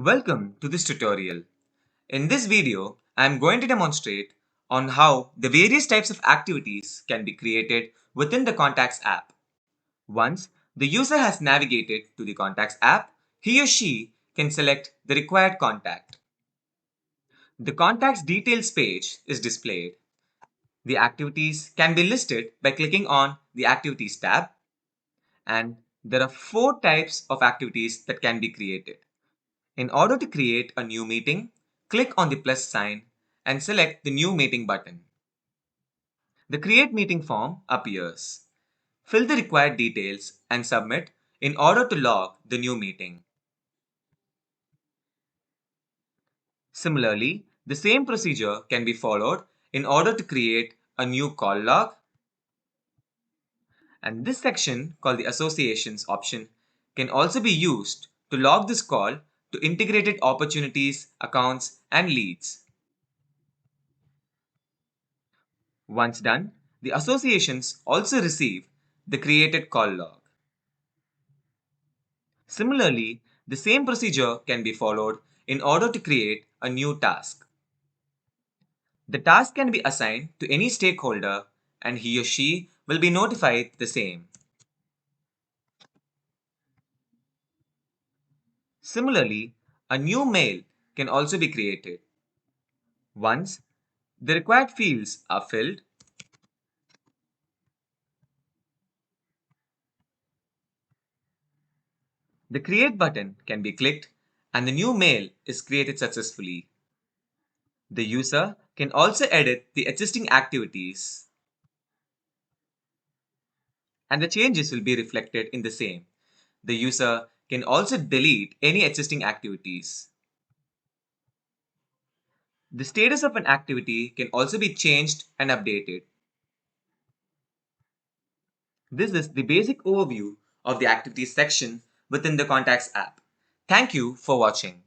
Welcome to this tutorial. In this video, I am going to demonstrate on how the various types of activities can be created within the Contacts app. Once the user has navigated to the Contacts app, he or she can select the required contact. The Contacts Details page is displayed. The activities can be listed by clicking on the Activities tab, and there are 4 types of activities that can be created. In order to create a new meeting, click on the plus sign and select the New Meeting button. The Create Meeting form appears. Fill the required details and submit in order to log the new meeting. Similarly, the same procedure can be followed in order to create a new call log. And this section, called the Associations option, can also be used to log this call to integrated opportunities, accounts, and leads. Once done, the associations also receive the created call log. Similarly, the same procedure can be followed in order to create a new task. The task can be assigned to any stakeholder and he or she will be notified the same. Similarly, a new mail can also be created. Once the required fields are filled, the Create button can be clicked and the new mail is created successfully. The user can also edit the existing activities, and the changes will be reflected in the same. The user can also delete any existing activities. The status of an activity can also be changed and updated. This is the basic overview of the Activities section within the Contacts app. Thank you for watching.